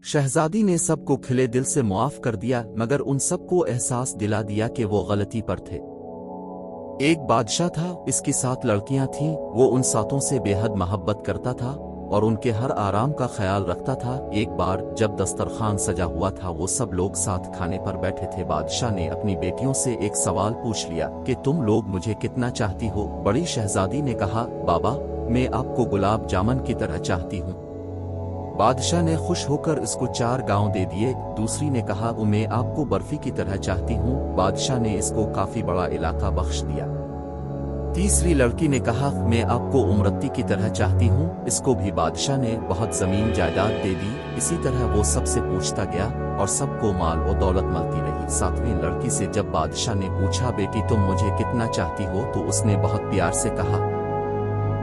शहजादी ने सबको खिले दिल से मुआफ कर दिया, मगर उन सबको एहसास दिला दिया कि वो गलती पर थे। एक बादशाह था, इसकी 7 लड़कियां थीं। वो उन 7 से बेहद मोहब्बत करता था और उनके हर आराम का ख्याल रखता था। एक बार जब दस्तरखान सजा हुआ था, वो सब लोग साथ खाने पर बैठे थे। बादशाह ने अपनी बेटियों से एक सवाल पूछ लिया कि तुम लोग मुझे कितना चाहती हो? बड़ी शहजादी ने कहा, बाबा, मैं आपको गुलाब जामुन की तरह चाहती हूँ। बादशाह ने खुश होकर इसको 4 गांव दे दिए। दूसरी ने कहा, मैं आपको बर्फी की तरह चाहती हूँ। बादशाह ने इसको काफी बड़ा इलाका बख्श दिया। तीसरी लड़की ने कहा, मैं आपको उमरती की तरह चाहती हूँ। इसको भी बादशाह ने बहुत जमीन जायदाद दे दी। इसी तरह वो सबसे पूछता गया और सबको माल और दौलत मिलती रही। 7वीं लड़की से जब बादशाह ने पूछा, बेटी तुम मुझे कितना चाहती हो, तो उसने बहुत प्यार से कहा,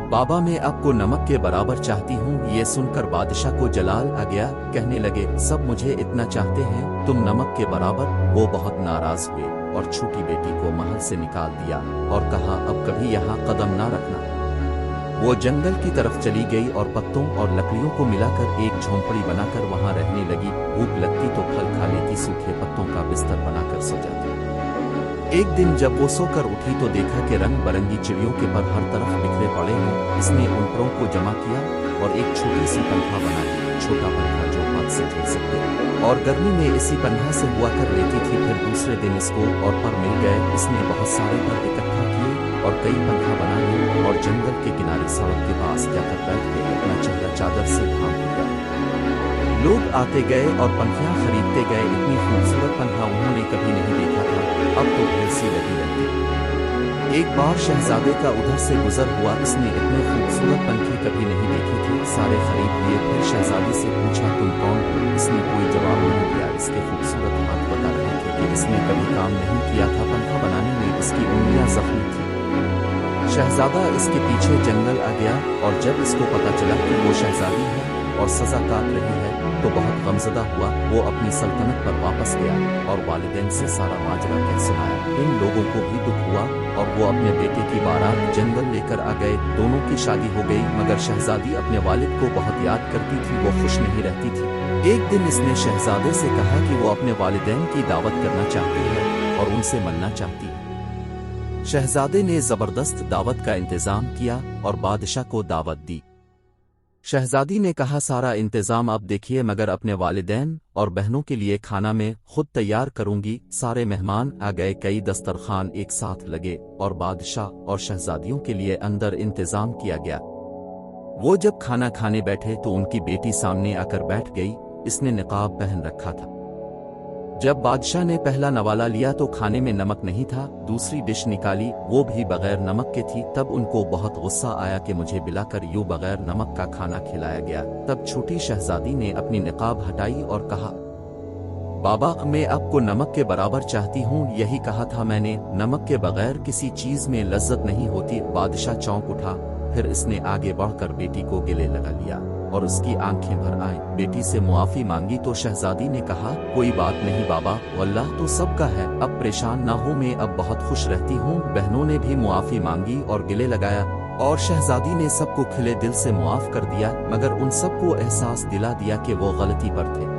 बाबा, मैं आपको नमक के बराबर चाहती हूँ। ये सुनकर बादशाह को जलाल आ गया। कहने लगे, सब मुझे इतना चाहते हैं, तुम नमक के बराबर। वो बहुत नाराज हुए और छोटी बेटी को महल से निकाल दिया और कहा, अब कभी यहाँ कदम ना रखना। वो जंगल की तरफ चली गई और पत्तों और लकड़ियों को मिलाकर एक झोंपड़ी बनाकर वहाँ रहने लगी। भूख लगती तो फल खा लेती, सूखे पत्तों का बिस्तर बनाकर सो जाती। एक दिन जब वो सोकर उठी तो देखा कि रंग बरंगी चिड़ियों के पर हर तरफ बिखरे पड़े हैं। इसने उन परों को जमा किया और एक छोटी सी पंखा बना ली। छोटा पंखा जो हाथ से झूल सकते और गर्मी में इसी पंखा से हुआ कर लेती थी। फिर दूसरे दिन इसको और पर मिल गए। इसने बहुत सारे पर इकट्ठा किए और कई पंखा बना लिए और जंगल के किनारे सड़क के पास जाकर बैठ के अपना चेहरा चादर से ढांप लिया। लोग आते गए और पंखियां खरीदते गए। इतनी खूबसूरत पंखा उन्होंने कभी नहीं देखा था। अब तो भीड़ सी लगी रहती। एक बार शहजादे का उधर से गुजर हुआ। इसने इतने खूबसूरत पंखे कभी नहीं देखे थे। सारे खरीद लिए। फिर शहजादी से पूछा, तुम कौन हो? इसने कोई जवाब नहीं दिया। इसके खूबसूरत हाथ बता रहे थे कि इसने कभी काम नहीं किया था। पंखा बनाने में इसकी उंगलियां जख्मी थी। शहजादा इसके पीछे जंगल आ गया और जब इसको पता चला कि वो शहजादी है और सजा काट रही है तो बहुत गमज़दा हुआ। वो अपनी सल्तनत पर वापस गया और वालिदैन से सारा माजरा कह सुनाया। इन लोगों को भी दुख हुआ और वो अपने बेटे की बारात जंगल लेकर आ गए। दोनों की शादी हो गई, मगर शहजादी अपने वालिद को बहुत याद करती थी। वो खुश नहीं रहती थी। एक दिन इसने शहजादे से कहा कि वो अपने वालिदैन की दावत करना चाहती है और उनसे मिलना चाहती है। शहजादे ने जबरदस्त दावत का इंतजाम किया और बादशाह को दावत दी। शहजादी ने कहा, सारा इंतजाम आप देखिए, मगर अपने वालिदैन और बहनों के लिए खाना मैं खुद तैयार करूंगी। सारे मेहमान आ गए। कई दस्तरखान एक साथ लगे और बादशाह और शहजादियों के लिए अंदर इंतजाम किया गया। वो जब खाना खाने बैठे तो उनकी बेटी सामने आकर बैठ गई। इसने निकाब पहन रखा था। जब बादशाह ने पहला नवाला लिया तो खाने में नमक नहीं था। दूसरी डिश निकाली, वो भी बगैर नमक के थी। तब उनको बहुत गुस्सा आया कि मुझे बिलाकर यूं बगैर नमक का खाना खिलाया गया। तब छोटी शहजादी ने अपनी निकाब हटाई और कहा, बाबा, मैं आपको नमक के बराबर चाहती हूँ। यही कहा था मैंने, नमक के बगैर किसी चीज में लज्जत नहीं होती। बादशाह चौंक उठा। फिर इसने आगे बढ़कर बेटी को गले लगा लिया और उसकी आंखें भर आईं। बेटी से मुआफी मांगी तो शहजादी ने कहा, कोई बात नहीं बाबा, अल्लाह तो सबका है, अब परेशान ना हो, मैं अब बहुत खुश रहती हूँ। बहनों ने भी मुआफी मांगी और गले लगाया और शहजादी ने सबको खिले दिल से मुआफ कर दिया, मगर उन सबको एहसास दिला दिया कि वो गलती पर थे।